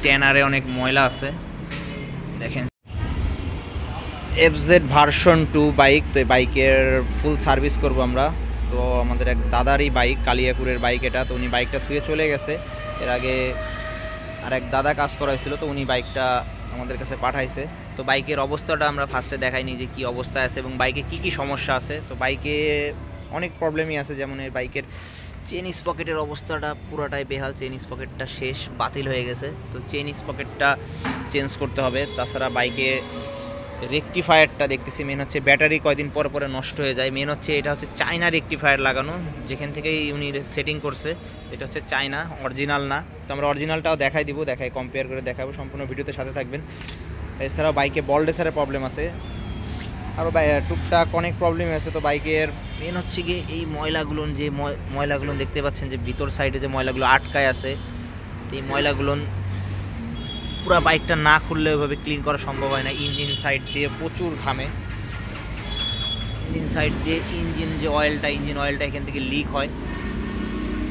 ট্যানারে অনেক ময়লা আছে দেখেন। FZ ভার্সন 2 বাইক, তো এই বাইকের ফুল সার্ভিস করব আমরা। তো আমাদের এক দাদারই বাইক, কালিয়াকুরের বাইক এটা। তো উনি বাইকটা ধুয়ে চলে গেছে, এর আগে আর এক দাদা কাজ করাইছিল, তো উনি বাইকটা আমাদের কাছে পাঠাইছে। তো বাইকের অবস্থাটা আমরা ফার্স্টে দেখাইনি যে কী অবস্থা আছে এবং বাইকে কি কি সমস্যা আছে। তো বাইকে অনেক প্রবলেমই আছে, যেমন এই বাইকের চেন স্পকেটের অবস্থাটা পুরোটাই বেহাল, চেন স্পকেটটা শেষ, বাতিল হয়ে গেছে। তো চেন স্পকেটটা চেঞ্জ করতে হবে। তাছাড়া বাইকে রেকটিফায়ারটা দেখতেছি মেন হচ্ছে ব্যাটারি কয়দিন পরে পরে নষ্ট হয়ে যায়। মেন হচ্ছে এটা হচ্ছে চায়না রেকটিফায়ার লাগানো, যেখান থেকেই উনি সেটিং করছে, এটা হচ্ছে চায়না, অরিজিনাল না। তো আমরা অরিজিনালটাও দেখাই দিব, দেখাই কম্পেয়ার করে দেখাবো, সম্পূর্ণ ভিডিওতে সাথে থাকবেন। এছাড়াও বাইকে বল রেসারের প্রবলেম আছে, আরও টুকটাক অনেক প্রবলেম আছে। তো বাইকের মেন হচ্ছে গিয়ে এই ময়লাগুলো, যে ময়লাগুলো দেখতে পাচ্ছেন যে ভিতর সাইডে যে ময়লাগুলো আটকায় আছে, এই ময়লাগুলো পুরো বাইকটা না খুললে ওইভাবে ক্লিন করা সম্ভব হয় না। ইঞ্জিন সাইড দিয়ে প্রচুর ঘামে, ইঞ্জিন সাইড দিয়ে ইঞ্জিন অয়েলটা এখান থেকে লিক হয়।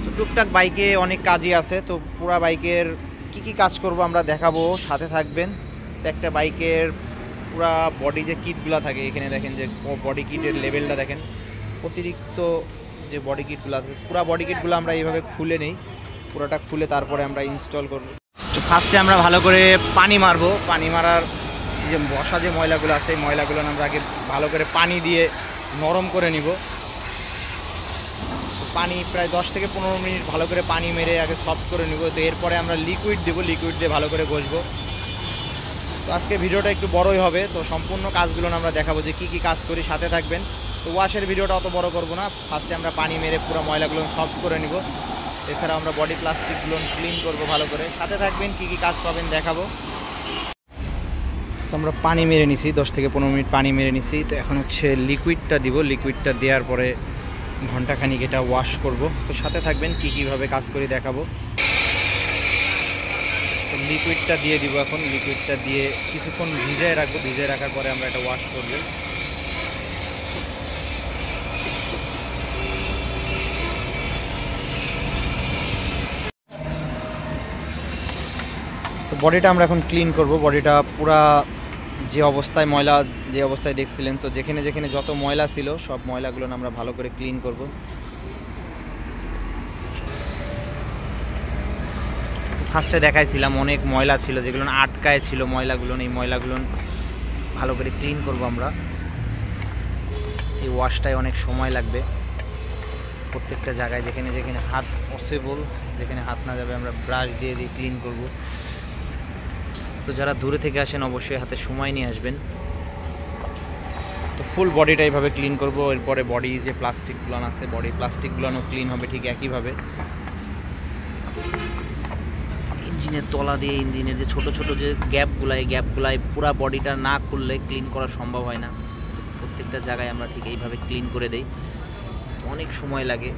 তো টুকটাক বাইকে অনেক কাজই আছে। তো পুরো বাইকের কি কি কাজ করব আমরা দেখাবো, সাথে থাকবেন। তো একটা বাইকের পুরা বডি যে কিটগুলো থাকে, এখানে দেখেন যে বডি কিটের লেভেলটা দেখেন, অতিরিক্ত যে বডি কিটগুলো আছে, পুরো বডি কিটগুলো আমরা এইভাবে খুলে নেই, পুরোটা খুলে তারপরে আমরা ইনস্টল করব। তো ফার্স্টে আমরা ভালো করে পানি মারবো। পানি মারার যে বসা যে ময়লাগুলো আছে, এই ময়লাগুলো আমরা আগে ভালো করে পানি দিয়ে নরম করে নিব। পানি প্রায় 10 থেকে 15 মিনিট ভালো করে পানি মেরে আগে সফট করে নিব। তো এরপরে আমরা লিকুইড দেবো, লিকুইড দিয়ে ভালো করে ঘষবো। তো আজকে ভিডিওটা একটু বড়ই হবে, তো সম্পূর্ণ কাজগুলো আমরা দেখাবো যে কী কী কাজ করি, সাথে থাকবেন। তো ওয়াশের ভিডিওটা অত বড় করব না, ফার্স্টে আমরা পানি মেরে পুরো ময়লাগুলো সফট করে নিব। এছাড়াও আমরা বডি প্লাস্টিকগুলো ক্লিন করব ভালো করে, সাথে থাকবেন, কী কী কাজ পাবেন দেখাবো। তো আমরা পানি মেরে নিছি, 10 থেকে 15 মিনিট পানি মেরে নিছি। তো এখন হচ্ছে লিকুইডটা দিব, লিকুইডটা দেওয়ার পরে ঘন্টাখানিক এটা ওয়াশ করব। তো সাথে থাকবেন, কীভাবে কাজ করি দেখাবো। তো লিকুইডটা দিয়ে দিব, এখন লিকুইডটা দিয়ে কিছুক্ষণ ভিজিয়ে রাখবো, ভিজিয়ে রাখার পরে আমরা এটা ওয়াশ করব। তো বডিটা আমরা এখন ক্লিন করব। বডিটা পুরা যে অবস্থায় ময়লা, যে অবস্থায় দেখছিলেন, তো যেখানে যেখানে যত ময়লা ছিল সব ময়লাগুলো আমরা ভালো করে ক্লিন করব। ফার্স্টে দেখাইছিলাম অনেক ময়লা ছিল, যেগুলো আটকায় ছিল ময়লাগুলো, এই ময়লাগুলো ভালো করে ক্লিন করব আমরা। এই ওয়াশটায় অনেক সময় লাগবে, প্রত্যেকটা জায়গায় যেখানে যেখানে হাত পসিবল, যেখানে হাত না যাবে আমরা ব্রাশ দিয়ে ক্লিন করব। তো যারা দূরে থেকে আসেন অবশ্যই হাতে সময় নিয়ে আসবেন। তো ফুল বডিটা এইভাবে ক্লিন করব। এরপরে বডি যে প্লাস্টিকগুলো আছে, বডি প্লাস্টিকগুলোও ক্লিন হবে ঠিক একইভাবে। ইঞ্জিনের তলা দিয়ে, ইঞ্জিনের যে ছোট ছোট যে গ্যাপগুলো, এই গ্যাপগুলাই পুরো বডিটা না খুললে ক্লিন করা সম্ভব হয় না। প্রত্যেকটা জায়গায় আমরা ঠিক এইভাবে ক্লিন করে দেই, তো অনেক সময় লাগে।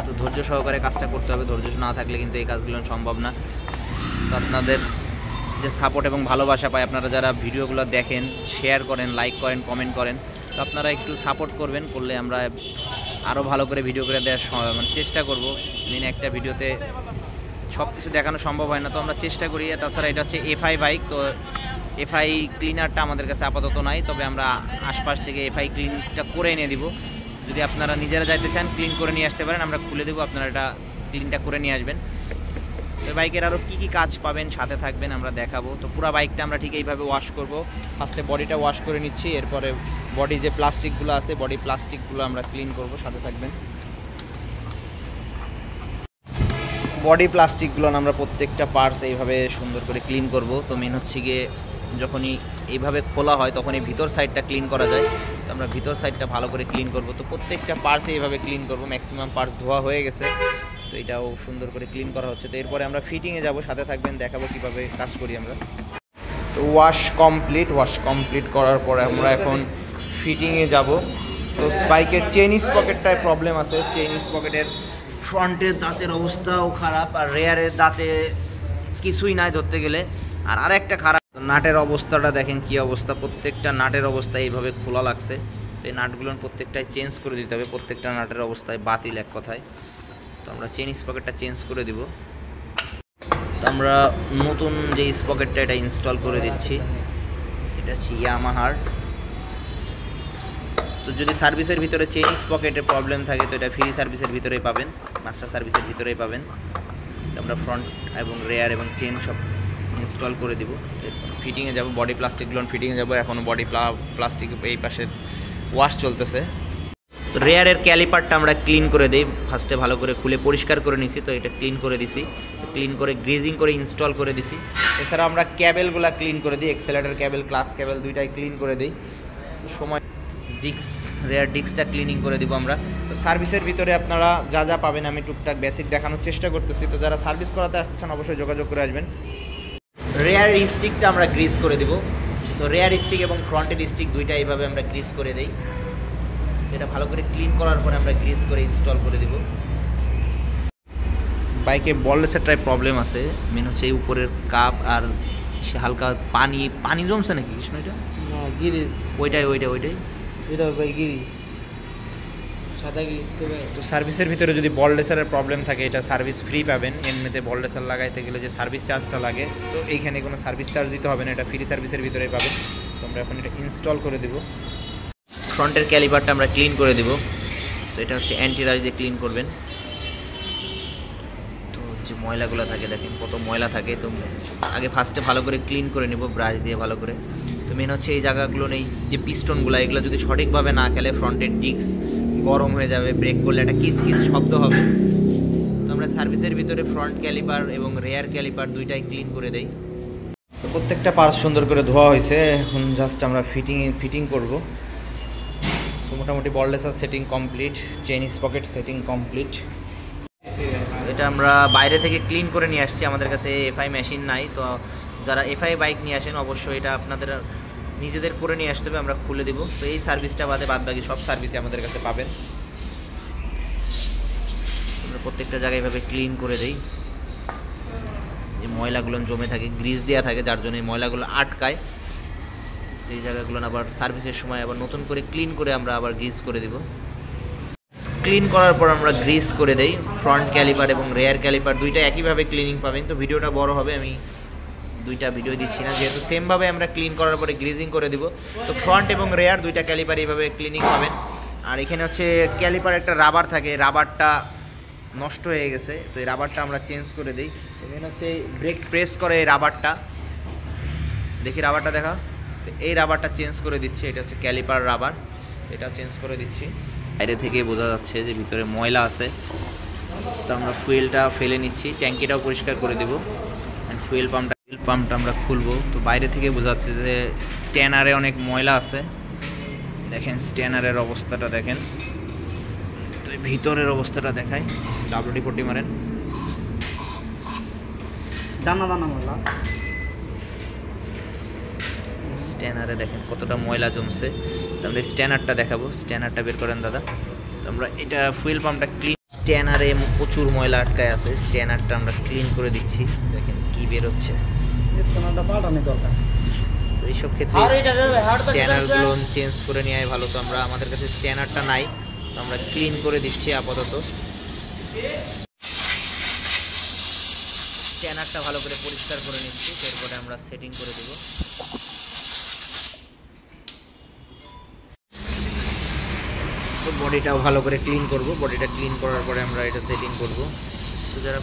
তো ধৈর্য সহকারে কাজটা করতে হবে, ধৈর্য না থাকলে কিন্তু এই কাজগুলো সম্ভব না। তো আপনাদের যে সাপোর্ট এবং ভালোবাসা পাই, আপনারা যারা ভিডিওগুলো দেখেন, শেয়ার করেন, লাইক করেন, কমেন্ট করেন, তো আপনারা একটু সাপোর্ট করবেন, করলে আমরা আরও ভালো করে ভিডিও করে দেওয়ার চেষ্টা করব। দিনে একটা ভিডিওতে সব কিছু দেখানো সম্ভব হয় না, তো আমরা চেষ্টা করি। তাছাড়া এটা হচ্ছে FI বাইক, তো FI ক্লিনারটা আমাদের কাছে আপাতত নাই, তবে আমরা আশপাশ থেকে FI ক্লিনটা করে এনে দিব। যদি আপনারা নিজেরা যাইতে চান, ক্লিন করে নিয়ে আসতে পারেন, আমরা খুলে দেবো, আপনারা এটা ক্লিনটা করে নিয়ে আসবেন। তো বাইকের আরও কী কী কাজ পাবেন, সাথে থাকবেন, আমরা দেখাবো। তো পুরো বাইকটা আমরা ঠিক এইভাবে ওয়াশ করব। ফার্স্টে বডিটা ওয়াশ করে নিচ্ছি, এরপরে বডি যে প্লাস্টিকগুলো আছে, বডি প্লাস্টিকগুলো আমরা ক্লিন করব, সাথে থাকবেন। বডি প্লাস্টিকগুলো আমরা প্রত্যেকটা পার্টস এইভাবে সুন্দর করে ক্লিন করব। তো মেন হচ্ছে গিয়ে যখনই এইভাবে খোলা হয় তখন এই ভিতর সাইডটা ক্লিন করা যায়, তো আমরা ভিতর সাইডটা ভালো করে ক্লিন করব। তো প্রত্যেকটা পার্টস এইভাবে ক্লিন করব। ম্যাক্সিমাম পার্টস ধোয়া হয়ে গেছে, তো এটাও সুন্দর করে ক্লিন করা হচ্ছে। তো এরপরে আমরা ফিটিংয়ে যাব, সাথে থাকবেন, দেখাবো কীভাবে কাজ করি আমরা। তো ওয়াশ কমপ্লিট করার পরে আমরা এখন ফিটিংয়ে যাব। তো বাইকের চেইন স্পকেটটায় প্রবলেম আছে, চেইন স্পকেটের ফ্রন্টের দাঁতের অবস্থাও খারাপ, আর রেয়ারের দাঁতে কিছুই নাই ধরতে গেলে। আর আরেকটা খারাপ, নাটের অবস্থাটা দেখেন কি অবস্থা, প্রত্যেকটা নাটের অবস্থা এইভাবে খোলা লাগছে। তো এই নাটগুলো প্রত্যেকটাই চেঞ্জ করে দিতে হবে, প্রত্যেকটা নাটের অবস্থায় বাতিল এক কথায়। তো আমরা চেইন স্পকেটটা চেঞ্জ করে দিব। তো আমরা নতুন যে স্পকেটটা এটা ইনস্টল করে দিচ্ছি, এটা হচ্ছে ইয়ামাহার। তো যদি সার্ভিসের ভিতরে চেইন স্পকেটের প্রবলেম থাকে তো এটা ফ্রি সার্ভিসের ভিতরেই পাবেন, মাস্টার সার্ভিসের ভিতরেই পাবেন। তো আমরা ফ্রন্ট এবং রেয়ার এবং চেইন সব ইনস্টল করে দিব। ফিটিংয়ে যাব, বডি প্লাস্টিকগুলো ফিটিংয়ে যাব। এখনও বডি প্লাস্টিক এই পাশে ওয়াশ চলতেছে। তো রেয়ারের ক্যালিপারটা আমরা ক্লিন করে দিই, ফার্স্টে ভালো করে খুলে পরিষ্কার করে নিছি। তো এটা ক্লিন করে দিছি, ক্লিন করে গ্রেজিং করে ইনস্টল করে দিছি। এছাড়া আমরা ক্যাবেলগুলো ক্লিন করে দিই, এক্সেলেটর ক্যাবেল, ক্লাস ক্যাবেল দুইটাই ক্লিন করে দিই। সময় ডিস্ক, রেয়ার ডিস্কটা ক্লিনিং করে দিব আমরা। তো সার্ভিসের ভিতরে আপনারা যা যা পাবেন আমি টুকটাক বেসিক দেখানোর চেষ্টা করতেছি। তো যারা সার্ভিস করাতে আসতেছেন অবশ্যই যোগাযোগ করে আসবেন। রেয়ার স্টিকটা আমরা গ্রিস করে দিব। তো রেয়ার স্টিক এবং ফ্রন্টের স্টিক দুইটা এইভাবে আমরা গ্রিস করে দিই। এটা ভালো করে ক্লিন করার পরে আমরা গ্রিস করে ইনস্টল করে দিব। বাইকে বললেসেরটায় প্রবলেম আছে, মেন হচ্ছে এই উপরের কাপ আর হালকা পানি জমছে নাকি কৃষ্ণ? এটা গিরিস, ওইটাই এটা ভাই গিরিস, সাদা গিরিস। তো সার্ভিসের ভিতরে যদি বললেসারের প্রবলেম থাকে এটা সার্ভিস ফ্রি পাবেন। এমনিতে বললেসার লাগাইতে গেলে যে সার্ভিস চার্জটা লাগে, তো এইখানে কোনো সার্ভিস চার্জ দিতে হবে না, এটা ফ্রি সার্ভিসের ভিতরেই পাবেন। তো আমরা এখন এটা ইনস্টল করে দেব। ফ্রন্টের ক্যালিপারটা আমরা ক্লিন করে দেব। তো এটা হচ্ছে অ্যান্টিরাজ দিয়ে ক্লিন করবেন। তো যে ময়লাগুলো থাকে দেখেন কত ময়লা থাকে, তো আগে ফার্স্টে ভালো করে ক্লিন করে নেব ব্রাশ দিয়ে ভালো করে। তো মেন হচ্ছে এই জায়গাগুলো নেই যে পিস্টনগুলো, এগুলো যদি সঠিকভাবে না খেলে ফ্রন্টের ডিস্ক গরম হয়ে যাবে, ব্রেক করলে একটা কিস শব্দ হবে। তো আমরা সার্ভিসের ভিতরে ফ্রন্ট ক্যালিপার এবং রেয়ার ক্যালিপার দুইটাই ক্লিন করে দেই। তো প্রত্যেকটা পার্টস সুন্দর করে ধোয়া হয়েছে, এখন জাস্ট আমরা ফিটিং করব। তো মোটামুটি বললেসার setting complete, chain sprocket setting complete. এটা আমরা বাইরে থেকে ক্লিন করে নিয়ে আসছি, আমাদের কাছে এফআই মেশিন নাই। তো যারা এফআই বাইক নিয়ে আসেন অবশ্যই এটা আপনাদের নিজেদের করে নিয়ে আসতে হবে, আমরা খুলে দেব। তো এই সার্ভিসটা বাদে বাদবাকি সব সার্ভিসই আমাদের কাছে পাবেন। আমরা প্রত্যেকটা জায়গায় এভাবে ক্লিন করে দেই। যে ময়লাগুলো জমে থাকে, গ্রিজ দেওয়া থাকে, যার জন্য এই ময়লাগুলো আটকায়। এই জায়গাগুলো আবার সার্ভিসের সময় আবার নতুন করে ক্লিন করে আমরা আবার গ্রিজ করে দেব। ক্লিন করার পর আমরা গ্রিজ করে দেই। ফ্রন্ট ক্যালিপার এবং রেয়ার ক্যালিপার দুইটা একইভাবে ক্লিনিং পাবেন। তো ভিডিওটা বড় হবে, আমি দুইটা ভিডিও দিচ্ছি না, যেহেতু সেমভাবে আমরা ক্লিন করার পরে গ্রিজিং করে দিব। তো ফ্রন্ট এবং রেয়ার দুইটা ক্যালিপার এইভাবে ক্লিনিং পাবেন। আর এখানে হচ্ছে ক্যালিপার একটা রাবার থাকে, রাবারটা নষ্ট হয়ে গেছে, তো এই রাবারটা আমরা চেঞ্জ করে দিই। এখানে হচ্ছে ব্রেক প্রেস করে এই রাবারটা, দেখি রাবারটা দেখা, এই রাবারটা চেঞ্জ করে দিচ্ছি। এটা হচ্ছে ক্যালিপার রাবার, এটা চেঞ্জ করে দিচ্ছি। বাইরে থেকে বোঝা যাচ্ছে যে ভিতরে ময়লা আছে, তো আমরা ফুয়েলটা ফেলে নিচ্ছি, ট্যাঙ্কিটাও পরিষ্কার করে দেবো। ফুয়েল পাম্পটা আমরা খুলবো। তো বাইরে থেকে বোঝা যাচ্ছে যে স্ট্যানারে অনেক ময়লা আছে, দেখেন স্ট্যানারের অবস্থাটা দেখেন। তো ভিতরের অবস্থাটা দেখায়, WD-40 মারেন, দানা ময়লা। স্ট্যানারে দেখেন কতটা ময়লা জমছে। তো আমরা স্ট্যানারটা দেখাবো, স্ট্যানারটা বের করেন দাদা। তো আমরা এটা ফুয়েল পাম্পটা ক্লিন, স্ট্যানারে প্রচুর ময়লা আটকায় আছে, স্ট্যানারটা আমরা ক্লিন করে দিচ্ছি। দেখেন কি বের হচ্ছে, তো এইসব ক্ষেত্রে স্ট্যানারগুলো চেঞ্জ করে নেওয়াই ভালো। তো আমাদের কাছে স্ট্যানারটা নাই, তো আমরা ক্লিন করে দিচ্ছি আপাতত। স্ট্যানারটা ভালো করে পরিষ্কার করে নিচ্ছি, এরপরে আমরা সেটিং করে দেব। তো বডিটাও ভালো করে ক্লিন করব, বডিটা ক্লিন করার পরে আমরা এটা সেটিং করব। তো যারা